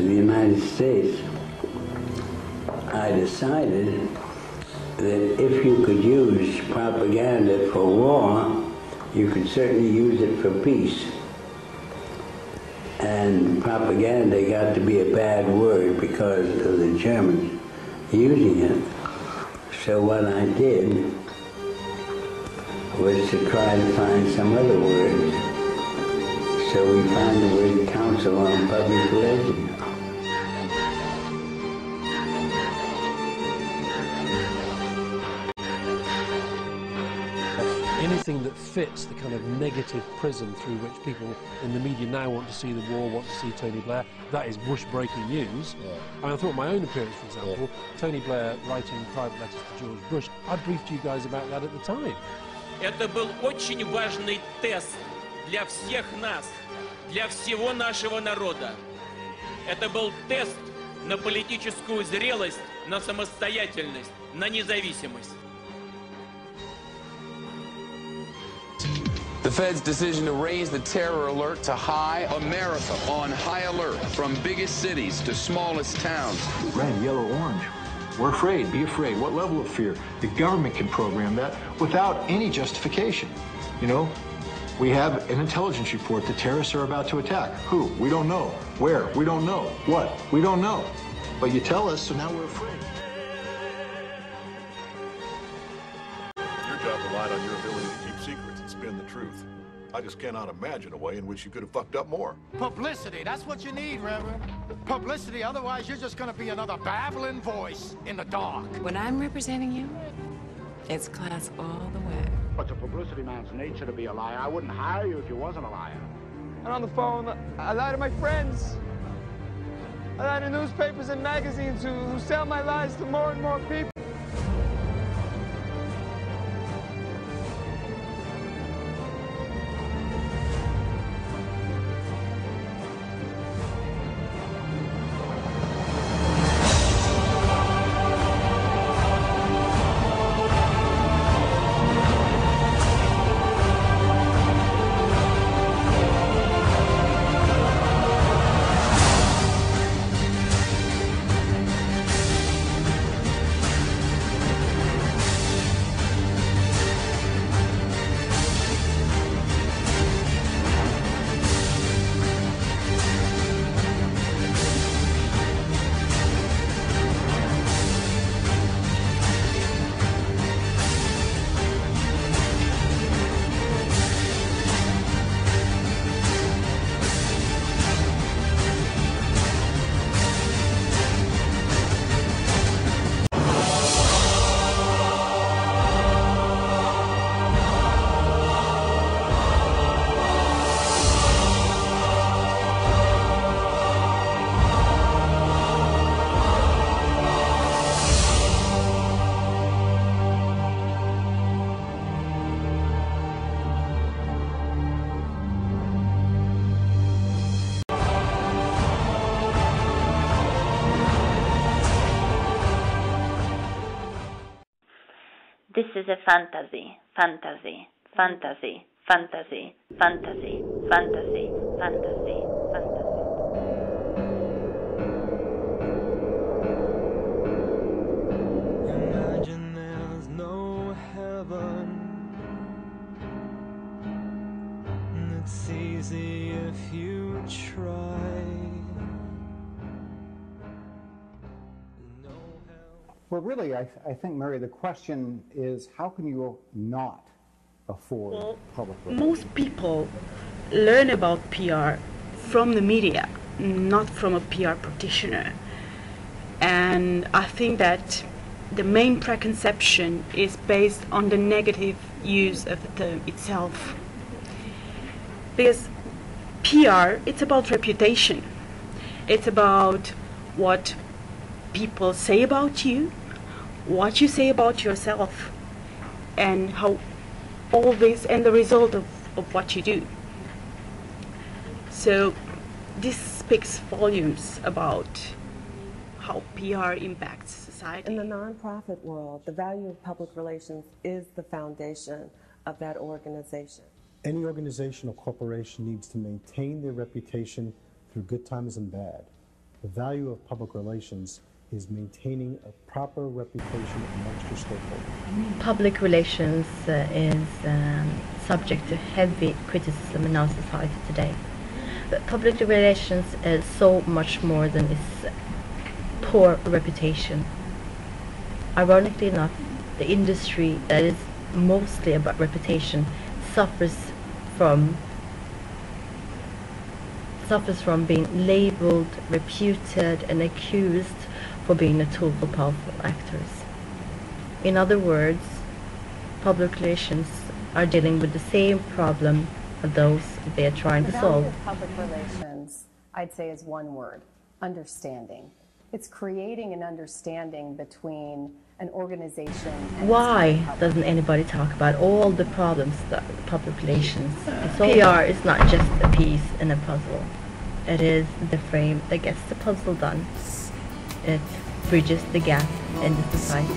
in the United States, I decided that if you could use propaganda for war, you could certainly use it for peace. And propaganda got to be a bad word because of the Germans using it. So what I did was to try to find some other words. So we found the word Council on Public Relations. Anything that fits the kind of negative prism through which people in the media now want to see the war, want to see Tony Blair, that is Bush breaking news. Yeah. I mean, I thought my own appearance, for example, Tony Blair writing private letters to George Bush, I briefed you guys about that at the time. Это был очень важный тест для всех нас, для всего нашего народа. Это был тест на политическую зрелость, на самостоятельность, на независимость. The Fed's decision to raise the terror alert to high. America on high alert from biggest cities to smallest towns. Red, yellow, orange. We're afraid. Be afraid. What level of fear? The government can program that without any justification. You know, we have an intelligence report that terrorists are about to attack. Who? We don't know. Where? We don't know. What? We don't know. But you tell us, so now we're afraid. Your job relied on your ability to keep secrets and spin the truth. I just cannot imagine a way in which you could have fucked up more. Publicity, that's what you need, Reverend. Publicity, otherwise you're just gonna be another babbling voice in the dark. When I'm representing you, it's class all the way. But the publicity man's nature to be a liar. I wouldn't hire you if you wasn't a liar. And on the phone, I lie to my friends. I lie to newspapers and magazines who sell my lies to more and more people. This is a fantasy, fantasy, fantasy, fantasy, fantasy, fantasy, fantasy, fantasy. Imagine there's no heaven. It's easy if you try. Well, really, I think, Mary, the question is, how can you not afford public relations? Most people learn about PR from the media, not from a PR practitioner. And I think that the main preconception is based on the negative use of the term itself. Because PR, it's about reputation. It's about what people say about you, what you say about yourself, and how all this and the result of what you do. So this speaks volumes about how PR impacts society. In the nonprofit world, the value of public relations is the foundation of that organization. Any organization or corporation needs to maintain their reputation through good times and bad. The value of public relations is maintaining a proper reputation amongst your stakeholders. Public relations is subject to heavy criticism in our society today. But public relations is so much more than its poor reputation. Ironically enough, the industry that is mostly about reputation suffers from being labeled, reputed, and accused for being a tool for powerful actors. In other words, public relations are dealing with the same problem of those they are trying to solve. The value of public relations, I'd say, is one word: understanding. It's creating an understanding between an organization and Why doesn't anybody talk about all the problems that public relations PR is not just a piece in a puzzle. It is the frame that gets the puzzle done. It bridges the gap in the society.